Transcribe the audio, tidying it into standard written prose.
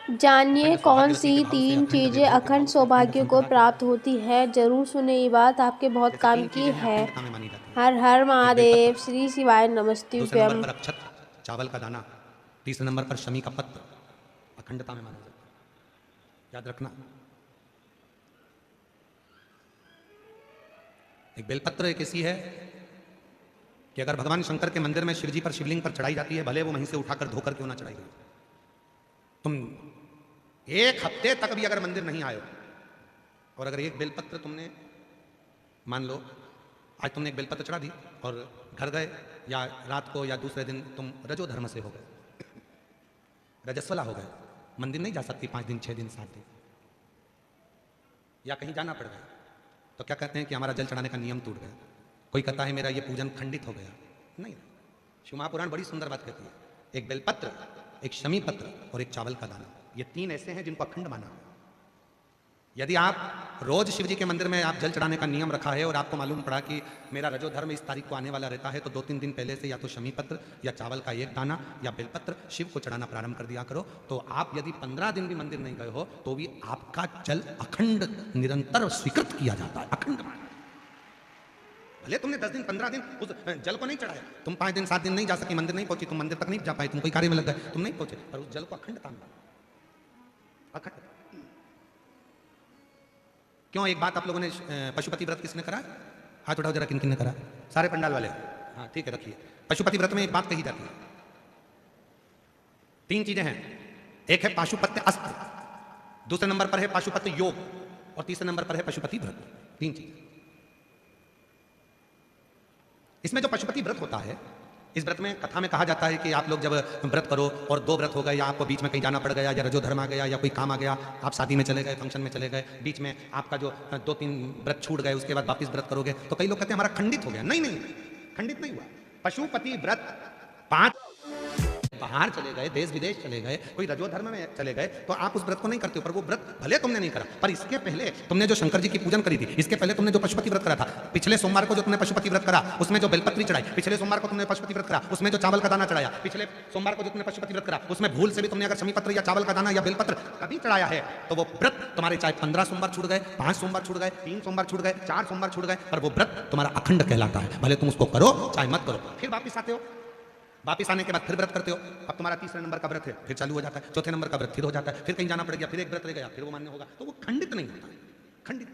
जानिए अखंड कौन सौभाग्यवती सी के भाव से, तीन अखंड चीजें वैभव के अखंड भाव से, अखंड सौभाग्य को संपदा के प्राप्त भाव से। होती है। जरूर सुने, ये बात आपके बहुत जैसे काम तीन की चीजें हैं है। अखंडता में मानी जाती हैं। हर हर एक महादेव, बेलपत्र, श्री शिवाय दूसरे नंबर नमस्तुभ्यम। पर अक्षत चावल का दाना, तीसरे नंबर पर शमी का पत्र अखंडता में माना जाता है। याद रखना। एक बेलपत्र एक ऐसी है कि अगर भगवान शंकर के मंदिर में शिव जी पर शिवलिंग पर चढ़ाई जाती है, भले वो वहीं से उठाकर धोकर क्यों ना चढ़ाई गई, तुम एक हफ्ते तक भी अगर मंदिर नहीं आए हो और अगर एक बेलपत्र तुमने, मान लो आज तुमने एक बेलपत्र चढ़ा दी और घर गए या रात को या दूसरे दिन तुम रजो धर्म से हो गए, रजस्वला हो गए, मंदिर नहीं जा सकती 5 दिन 6 दिन 7 दिन, या कहीं जाना पड़ गया, तो क्या कहते हैं कि हमारा जल चढ़ाने का नियम टूट गया। कोई कहता है मेरा ये पूजन खंडित हो गया। नहीं, शिव महापुराण बड़ी सुंदर बात कहती है, एक बेलपत्र, एक शमी पत्र और एक चावल का दाना, ये 3 ऐसे हैं जिनको अखंड माना। यदि आप रोज शिव जी के मंदिर में आप जल चढ़ाने का नियम रखा है और आपको मालूम पड़ा कि मेरा रजो धर्म इस तारीख को आने वाला रहता है, तो 2-3 दिन पहले से या तो शमी पत्र या चावल का एक दाना या बेलपत्र शिव को चढ़ाना प्रारंभ कर दिया करो। तो आप यदि 15 दिन भी मंदिर नहीं गए हो तो भी आपका जल अखंड निरंतर स्वीकृत किया जाता है, अखंड। भले तुमने 10 दिन 15 दिन उस जल को नहीं चढ़ाया, तुम 5 दिन 7 दिन नहीं जा सकी, मंदिर नहीं पहुंची, तुम मंदिर तक नहीं जा पाई, तुम कोई कार्य में लग गए, तुम नहीं पहुंचे, पर उस जल को अखंड तान, अखंड। क्यों? एक बात आप लोगों ने, पशुपति व्रत किसने करा? हाथ उठाओ जरा, किन किन ने करा? सारे पंडाल वाले। हाँ ठीक है, रखिए। पशुपति व्रत में एक बात कही जाती है, 3 चीजें हैं। एक है पाशुपत्य अस्त्र, दूसरे नंबर पर है पाशुपत्य योग और तीसरे नंबर पर है पशुपति व्रत। 3 चीज। इसमें जो पशुपति व्रत होता है, इस व्रत में कथा में कहा जाता है कि आप लोग जब व्रत करो और 2 व्रत हो गए या आपको बीच में कहीं जाना पड़ गया या रजो धर्म आ गया या कोई काम आ गया, आप शादी में चले गए, फंक्शन में चले गए, बीच में आपका जो 2-3 व्रत छूट गए, उसके बाद वापिस व्रत करोगे, तो कई लोग कहते हैं हमारा खंडित हो गया। नहीं नहीं, खंडित नहीं हुआ। पशुपति व्रत 5 बाहर चले गए, देश विदेश चले गए, कोई रजो धर्म में चले गए, तो आप उस व्रत को नहीं करते हो, पर वो व्रत भले तुमने नहीं करा, पर इसके पहले तुमने जो शंकर जी की पूजन करी थी, इसके पहले तुमने जो पशुपति व्रत करा था, पिछले सोमवार को जो तुमने पशुपति व्रत करा उसमें जो बेलपत्री चढ़ाई, पिछले सोमवार को तुमने पशुपति व्रत करा उसमें जो चावल का दाना चढ़ाया, पिछले सोमवार को जो तुमने पशुपति व्रत करा उसमें भूल से भी तुमने अगर शमी पत्र या चावल का दाना या बेलपत्र कभी चढ़ाया है, तो वो व्रत तुम्हारे चाहे 15 सोमवार छूट गए, 5 सोमवार छूट गए, 3 सोमवार छूट गए, 4 सोमवार छूट गए, पर वो व्रत तुम्हारा अखंड कहलाता है। भले तुम उसको करो चाहे मत करो। फिर वापिस आते हो, वापिस आने के बाद फिर व्रत करते हो, अब तुम्हारा तीसरे नंबर का व्रत है, फिर चालू हो जाता है, चौथे नंबर का व्रत फिर हो जाता है, फिर कहीं जाना पड़ गया, फिर एक व्रत रह गया, फिर वो मान्य होगा, तो वो खंडित नहीं होता, खंडित।